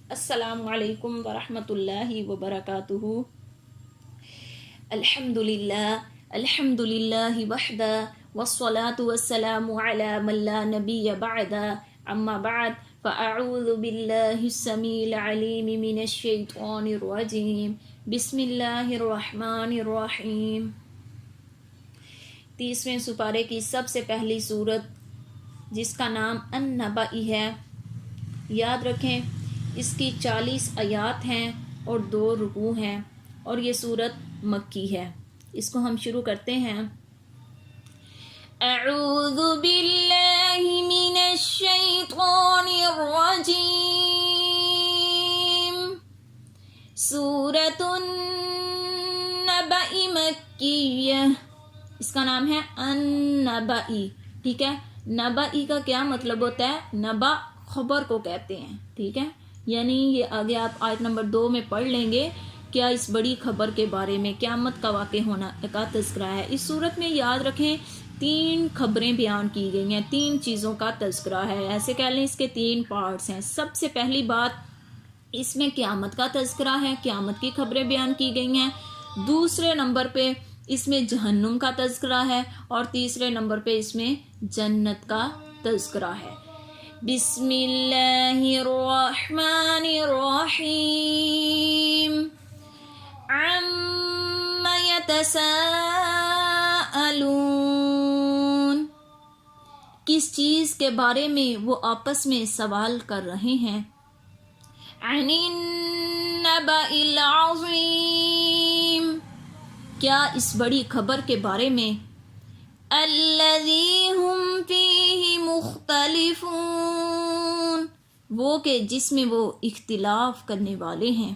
السلام علیکم ورحمۃ اللہ وبرکاتہ۔ الحمد للہ وحدہ والصلاة والسلام علی من لا نبی بعدہ، اما بعد فاعوذ باللہ السمیع العلیم من الشیطان الرجیم، بسم اللہ الرحمن الرحیم۔ 30ویں سپارے کی سب سے پہلی سورت جس کا نام النبأ ہے، یاد رکھیں اس کی 40 آیات ہیں اور 2 رکوع ہیں، اور یہ سورت مکی ہے۔ اس کو ہم شروع کرتے ہیں۔ اعوذ باللہ من الشیطان الرجیم، سورۃ النبأ مکیہ، اس کا نام ہے النبأ، ٹھیک ہے۔ نبأ کا کیا مطلب ہوتا ہے؟ نبأ خبر کو کہتے ہیں، ٹھیک ہے، یعنی یہ آگے آپ آیت نمبر 2 میں پڑھ لیں گے۔ کیا اس بڑی خبر کے بارے میں قیامت کا واقع ہونا کا تذکرہ ہے۔ اس صورت میں یاد رکھیں 3 خبریں بیان کی گئی ہیں، 3 چیزوں کا تذکرہ ہے، ایسے کہہ لیں اس کے 3 پارٹس ہیں۔ سب سے پہلی بات اس میں قیامت کا تذکرہ ہے، قیامت کی خبریں بیان کی گئی ہیں۔ دوسرے نمبر پہ اس میں جہنم کا تذکرہ ہے، اور تیسرے نمبر پہ اس میں جنت کا تذکرہ ہے۔ بسم اللہ الرحمن الرحیم، عم یتساءلون، کس چیز کے بارے میں وہ آپس میں سوال کر رہے ہیں۔ عن النبأ العظیم، کیا اس بڑی خبر کے بارے میں۔ الذی ہم فیہ مختلفون، وہ کہ جس میں وہ اختلاف کرنے والے ہیں۔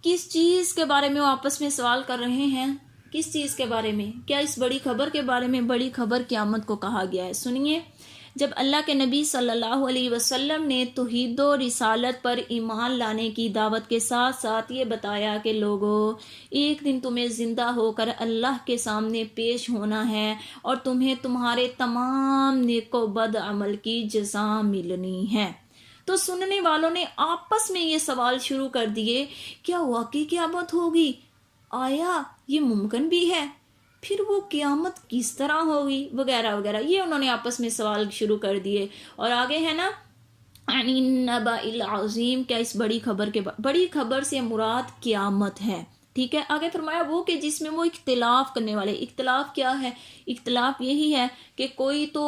کس چیز کے بارے میں وہ آپس میں سوال کر رہے ہیں؟ کس چیز کے بارے میں؟ کیا اس بڑی خبر کے بارے میں؟ بڑی خبر قیامت کو کہا گیا ہے۔ سنیے، جب اللہ کے نبی صلی اللہ علیہ وسلم نے توحید و رسالت پر ایمان لانے کی دعوت کے ساتھ ساتھ یہ بتایا کہ لوگوں، ایک دن تمہیں زندہ ہو کر اللہ کے سامنے پیش ہونا ہے، اور تمہیں تمہارے تمام نیک و بد عمل کی جزا ملنی ہے، تو سننے والوں نے آپس میں یہ سوال شروع کر دیے، کیا واقعی قیامت ہوگی؟ آیا یہ ممکن بھی ہے؟ پھر وہ قیامت کس طرح ہوگی؟ وغیرہ وغیرہ، یہ انہوں نے آپس میں سوال شروع کر دیے۔ اور آگے ہے نا، عن النبأ العظیم، کیا اس بڑی خبر کے بڑی خبر سے مراد قیامت ہے، ٹھیک ہے۔ آگے فرمایا وہ کہ جس میں وہ اختلاف کرنے والے۔ اختلاف کیا ہے؟ اختلاف یہی ہے کہ کوئی تو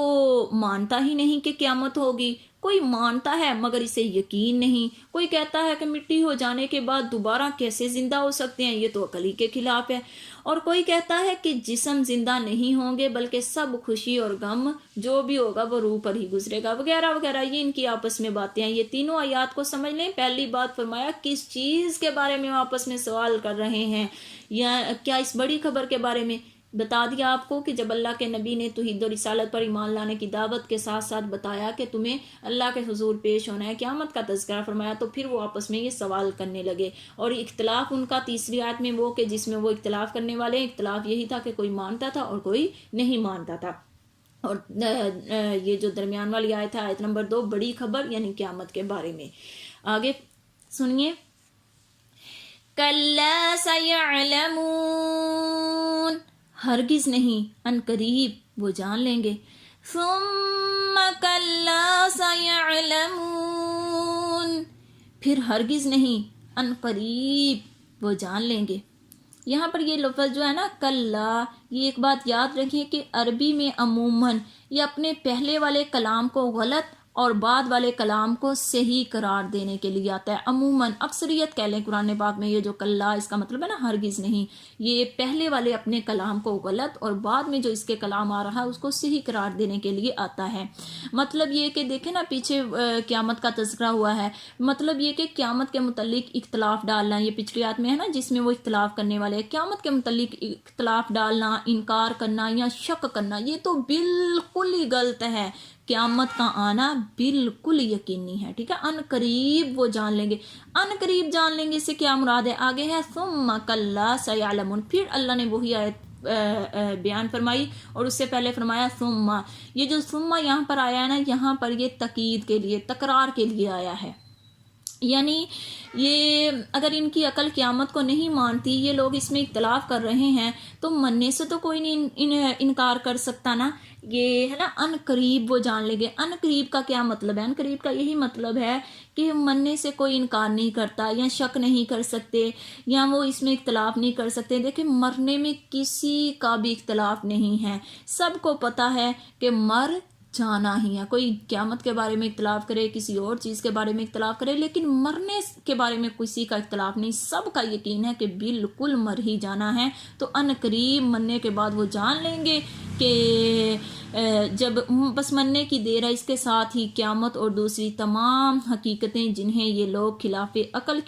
مانتا ہی نہیں کہ قیامت ہوگی، کوئی مانتا ہے مگر اسے یقین نہیں، کوئی کہتا ہے کہ مٹی ہو جانے کے بعد دوبارہ کیسے زندہ ہو سکتے ہیں، یہ تو عقل ہی کے خلاف ہے، اور کوئی کہتا ہے کہ جسم زندہ نہیں ہوں گے بلکہ سب خوشی اور غم جو بھی ہوگا وہ روح پر ہی گزرے گا، وغیرہ وغیرہ، یہ ان کی آپس میں باتیں ہیں۔ یہ تینوں آیات کو سمجھ لیں۔ پہلی بات فرمایا کس چیز کے بارے میں وہ آپس میں سوال کر رہے ہیں، یا کیا اس بڑی خبر کے بارے میں۔ بتا دیا آپ کو کہ جب اللہ کے نبی نے توحید و رسالت پر ایمان لانے کی دعوت کے ساتھ ساتھ بتایا کہ تمہیں اللہ کے حضور پیش ہونا ہے، قیامت کا تذکرہ فرمایا، تو پھر وہ آپس میں یہ سوال کرنے لگے۔ اور اختلاف ان کا تیسری آیت میں وہ کہ جس میں وہ اختلاف کرنے والے، اختلاف یہی تھا کہ کوئی مانتا تھا اور کوئی نہیں مانتا تھا۔ اور یہ جو درمیان والی آیت ہے، آیت نمبر 2، بڑی خبر یعنی قیامت کے بارے میں۔ آگے سنیے، کلا سیعلمون، ہرگز نہیں، ان قریب وہ جان لیں گے۔ ثم کلا سیعلمون، پھر ہرگز نہیں، ان قریب وہ جان لیں گے۔ یہاں پر یہ لفظ جو ہے نا کلا، یہ ایک بات یاد رکھیں کہ عربی میں عموماً یہ اپنے پہلے والے کلام کو غلط اور بعد والے کلام کو صحیح قرار دینے کے لیے آتا ہے۔ عموماً، اکثریت کہہ لیں قرآن پاک میں یہ جو کلا، اس کا مطلب ہے نا ہرگز نہیں، یہ پہلے والے اپنے کلام کو غلط اور بعد میں جو اس کے کلام آ رہا ہے اس کو صحیح قرار دینے کے لیے آتا ہے۔ مطلب یہ کہ دیکھیں نا، پیچھے قیامت کا تذکرہ ہوا ہے، مطلب یہ کہ قیامت کے متعلق اختلاف ڈالنا، یہ پچھلی آیت میں ہے نا جس میں وہ اختلاف کرنے والے، قیامت کے متعلق اختلاف ڈالنا، انکار کرنا یا شک کرنا، یہ تو بالکل ہی غلط ہے۔ قیامت کا آنا بالکل یقینی ہے، ٹھیک ہے۔ ان قریب وہ جان لیں گے، ان قریب جان لیں گے، اس سے کیا مراد ہے؟ آگے ہے ثم کلا سیعلمون، پھر اللہ نے وہی آیت بیان فرمائی، اور اس سے پہلے فرمایا ثم. یہ جو ثم یہاں پر آیا ہے نا، یہاں پر یہ تاکید کے لیے، تکرار کے لیے آیا ہے. یعنی یہ اگر ان کی عقل قیامت کو نہیں مانتی، یہ لوگ اس میں اختلاف کر رہے ہیں، تو مننے سے تو کوئی نہیں انکار کر سکتا نا. یہ ہے نا ان قریب وہ جان لیں گے. ان قریب کا کیا مطلب ہے؟ ان قریب کا یہی مطلب ہے کہ مننے سے کوئی انکار نہیں کرتا، یا شک نہیں کر سکتے، یا وہ اس میں اختلاف نہیں کر سکتے. دیکھیں مرنے میں کسی کا بھی اختلاف نہیں ہے، سب کو پتہ ہے کہ مر جانا ہی ہے. کوئی قیامت کے بارے میں اختلاف کرے، کسی اور چیز کے بارے میں اختلاف کرے، لیکن مرنے کے بارے میں کسی کا اختلاف نہیں. سب کا یقین ہے کہ بالکل مر ہی جانا ہے. تو ان قریب مرنے کے بعد وہ جان لیں گے کہ جب بس مرنے کی دیر ہے. اس کے ساتھ ہی قیامت اور دوسری تمام حقیقتیں جنہیں یہ لوگ خلاف عقل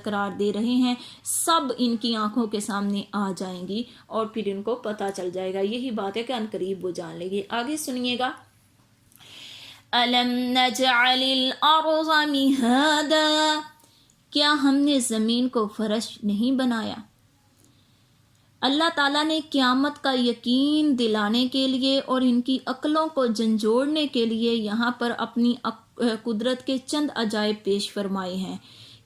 قرار دے رہے ہیں، سب ان کی آنکھوں کے سامنے آ جائیں گی، اور پھر ان کو پتہ چل جائے گا. یہی بات ہے کہ ان قریب وہ جان لیں گے. آگے سنیے گا. أَلَمْ نَجْعَلِ الْأَرْضَ مِهَادًا، کیا ہم نے زمین کو فرش نہیں بنایا؟ اللہ تعالیٰ نے قیامت کا یقین دلانے کے لیے اور ان کی عقلوں کو جھنجھوڑنے کے لیے یہاں پر اپنی قدرت کے چند عجائب پیش فرمائے ہیں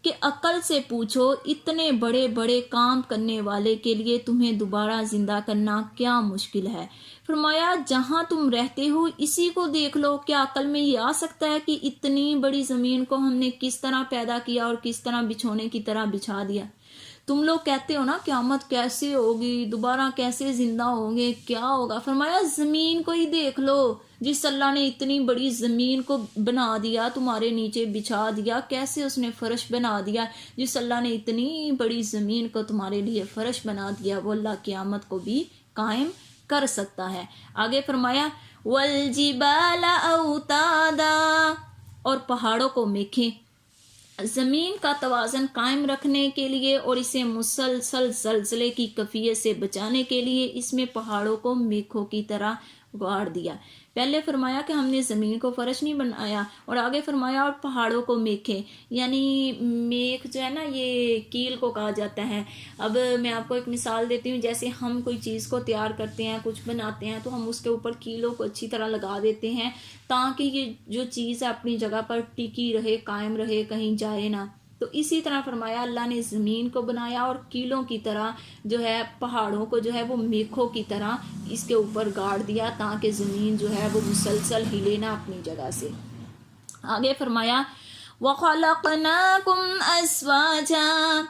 کہ عقل سے پوچھو، اتنے بڑے بڑے کام کرنے والے کے لیے تمہیں دوبارہ زندہ کرنا کیا مشکل ہے. فرمایا جہاں تم رہتے ہو اسی کو دیکھ لو. کیا عقل میں یہ آ سکتا ہے کہ اتنی بڑی زمین کو ہم نے کس طرح پیدا کیا اور کس طرح بچھونے کی طرح بچھا دیا؟ تم لوگ کہتے ہو نا قیامت کیسے ہوگی، دوبارہ کیسے زندہ ہوں گے، کیا ہوگا؟ فرمایا زمین کو ہی دیکھ لو. جس اللہ نے اتنی بڑی زمین کو بنا دیا، تمہارے نیچے بچھا دیا، کیسے اس نے فرش بنا دیا. جس اللہ نے اتنی بڑی زمین کو تمہارے لیے فرش بنا دیا، وہ اللہ قیامت کو بھی قائم کر سکتا ہے. آگے فرمایا والجبال اوتادا، اور پہاڑوں کو میکھیں. زمین کا توازن قائم رکھنے کے لیے اور اسے مسلسل زلزلے کی کیفیت سے بچانے کے لیے اس میں پہاڑوں کو میخوں کی طرح گاڑ دیا. پہلے فرمایا کہ ہم نے زمین کو فرش نہیں بنایا، اور آگے فرمایا اور پہاڑوں کو میکھیں. یعنی میخ جو ہے نا، یہ کیل کو کہا جاتا ہے. اب میں آپ کو ایک مثال دیتی ہوں. جیسے ہم کوئی چیز کو تیار کرتے ہیں، کچھ بناتے ہیں، تو ہم اس کے اوپر کیلوں کو اچھی طرح لگا دیتے ہیں تاکہ یہ جو چیز ہے اپنی جگہ پر ٹکی رہے، قائم رہے، کہیں جائے نہ. تو اسی طرح فرمایا اللہ نے زمین کو بنایا اور کیلوں کی طرح جو ہے پہاڑوں کو جو ہے وہ میخوں کی طرح اس کے اوپر گاڑ دیا تاکہ زمین جو ہے وہ مسلسل ہلے نہ اپنی جگہ سے. آگے فرمایا وَخَلَقْنَاكُمْ أَزْوَاجًا،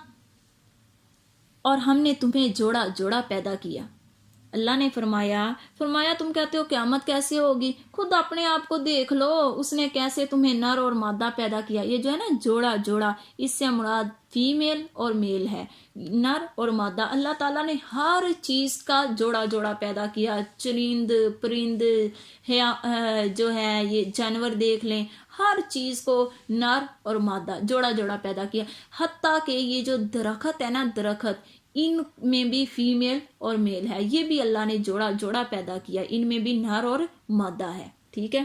اور ہم نے تمہیں جوڑا جوڑا پیدا کیا. اللہ نے فرمایا تم کہتے ہو قیامت کیسے ہوگی، خود اپنے آپ کو دیکھ لو، اس نے کیسے تمہیں نر اور مادہ پیدا کیا. یہ جو ہے نا جوڑا جوڑا، اس سے مراد فیمیل اور میل ہے. نر اور مادہ، اللہ تعالیٰ نے ہر چیز کا جوڑا جوڑا پیدا کیا. چرند پرند جو ہے یہ جانور دیکھ لیں، ہر چیز کو نر اور مادہ جوڑا جوڑا پیدا کیا. حتیٰ کہ یہ جو درخت ہے نا، درخت، ان میں بھی فیمیل اور میل ہے. یہ بھی اللہ نے جوڑا جوڑا پیدا کیا، ان میں بھی نر اور مادہ ہے. ٹھیک ہے.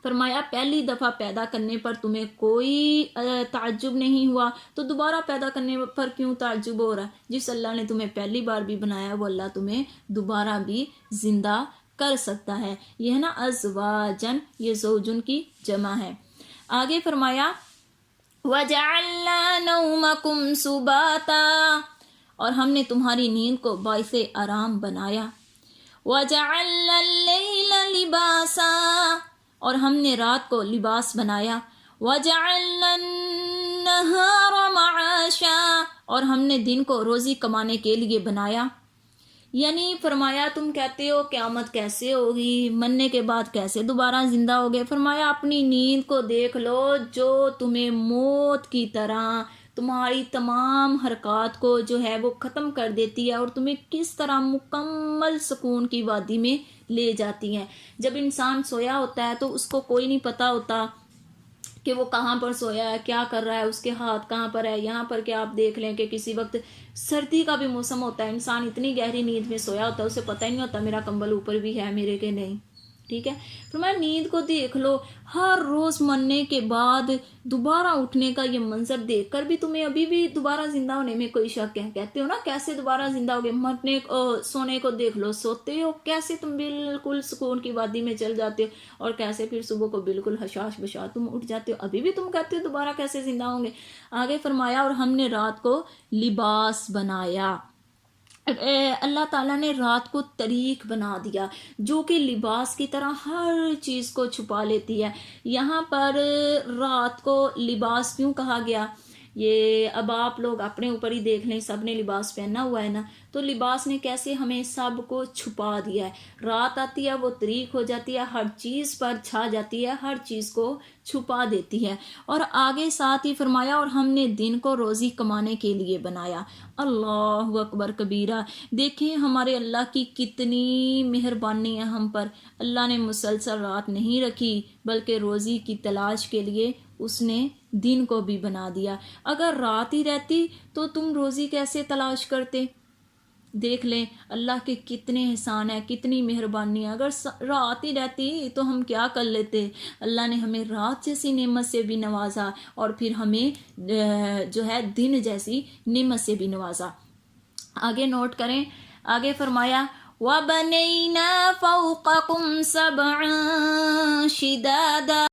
فرمایا پہلی دفعہ پیدا کرنے پر تمہیں کوئی تعجب نہیں ہوا، تو دوبارہ پیدا کرنے پر کیوں تعجب ہو رہا ہے؟ جس اللہ نے تمہیں پہلی بار بھی بنایا وہ اللہ تمہیں دوبارہ بھی زندہ کر سکتا ہے. یہ ہے نا ازواجن، یہ زوجن کی جمع ہے. آگے فرمایا وَجَعَلْنَا نَوْمَكُمْ سُبَاتًا، اور ہم نے تمہاری نیند کو باعث آرام بنایا. وَجَعَلْنَا اللَّيْلَ لِبَاسًا، اور ہم نے رات کو لباس بنایا. وَجَعَلْنَا النَّهَارَ مَعَاشًا، اور ہم نے دن کو روزی کمانے کے لیے بنایا. یعنی فرمایا تم کہتے ہو قیامت کیسے ہوگی، مرنے کے بعد کیسے دوبارہ زندہ ہوگے. فرمایا اپنی نیند کو دیکھ لو جو تمہیں موت کی طرح تمہاری تمام حرکات کو جو ہے وہ ختم کر دیتی ہے اور تمہیں کس طرح مکمل سکون کی وادی میں لے جاتی ہے. جب انسان سویا ہوتا ہے تو اس کو کوئی نہیں پتا ہوتا کہ وہ کہاں پر سویا ہے، کیا کر رہا ہے، اس کے ہاتھ کہاں پر ہے. یہاں پر کہ آپ دیکھ لیں کہ کسی وقت سردی کا بھی موسم ہوتا ہے، انسان اتنی گہری نیند میں سویا ہوتا ہے، اسے پتہ ہی نہیں ہوتا میرا کمبل اوپر بھی ہے میرے کے نہیں. ٹھیک ہے. فرمایا نیند کو دیکھ لو، ہر روز مرنے کے بعد دوبارہ اٹھنے کا یہ منظر دیکھ کر بھی تمہیں ابھی بھی دوبارہ زندہ ہونے میں کوئی شک ہے. کہتے ہو نا کیسے دوبارہ زندہ ہوگے، مرنے سونے کو دیکھ لو، سوتے ہو کیسے تم بالکل سکون کی وادی میں چل جاتے ہو، اور کیسے پھر صبح کو بالکل حشاش بشاش تم اٹھ جاتے ہو، ابھی بھی تم کہتے ہو دوبارہ کیسے زندہ ہوں گے. آگے فرمایا اور ہم نے رات کو لباس بنایا. اللہ تعالیٰ نے رات کو طریق بنا دیا جو کہ لباس کی طرح ہر چیز کو چھپا لیتی ہے. یہاں پر رات کو لباس کیوں کہا گیا؟ یہ اب آپ لوگ اپنے اوپر ہی دیکھ لیں، سب نے لباس پہنا ہوا ہے نا، تو لباس نے کیسے ہمیں سب کو چھپا دیا ہے. رات آتی ہے وہ طریق ہو جاتی ہے، ہر چیز پر چھا جاتی ہے، ہر چیز کو چھپا دیتی ہے. اور آگے ساتھ ہی فرمایا اور ہم نے دن کو روزی کمانے کے لیے بنایا. اللہ اکبر کبیرہ. دیکھیں ہمارے اللہ کی کتنی مہربانی ہے ہم پر. اللہ نے مسلسل رات نہیں رکھی بلکہ روزی کی تلاش کے لیے اس نے دن کو بھی بنا دیا. اگر رات ہی رہتی تو تم روزی کیسے تلاش کرتے؟ دیکھ لیں اللہ کے کتنے احسان ہیں، کتنی مہربانی ہے. اگر رات ہی رہتی تو ہم کیا کر لیتے. اللہ نے ہمیں رات جیسی نعمت سے بھی نوازا اور پھر ہمیں جو ہے دن جیسی نعمت سے بھی نوازا. آگے نوٹ کریں، آگے فرمایا وَبَنَيْنَا فَوْقَكُمْ سَبْعًا شِدَادًا.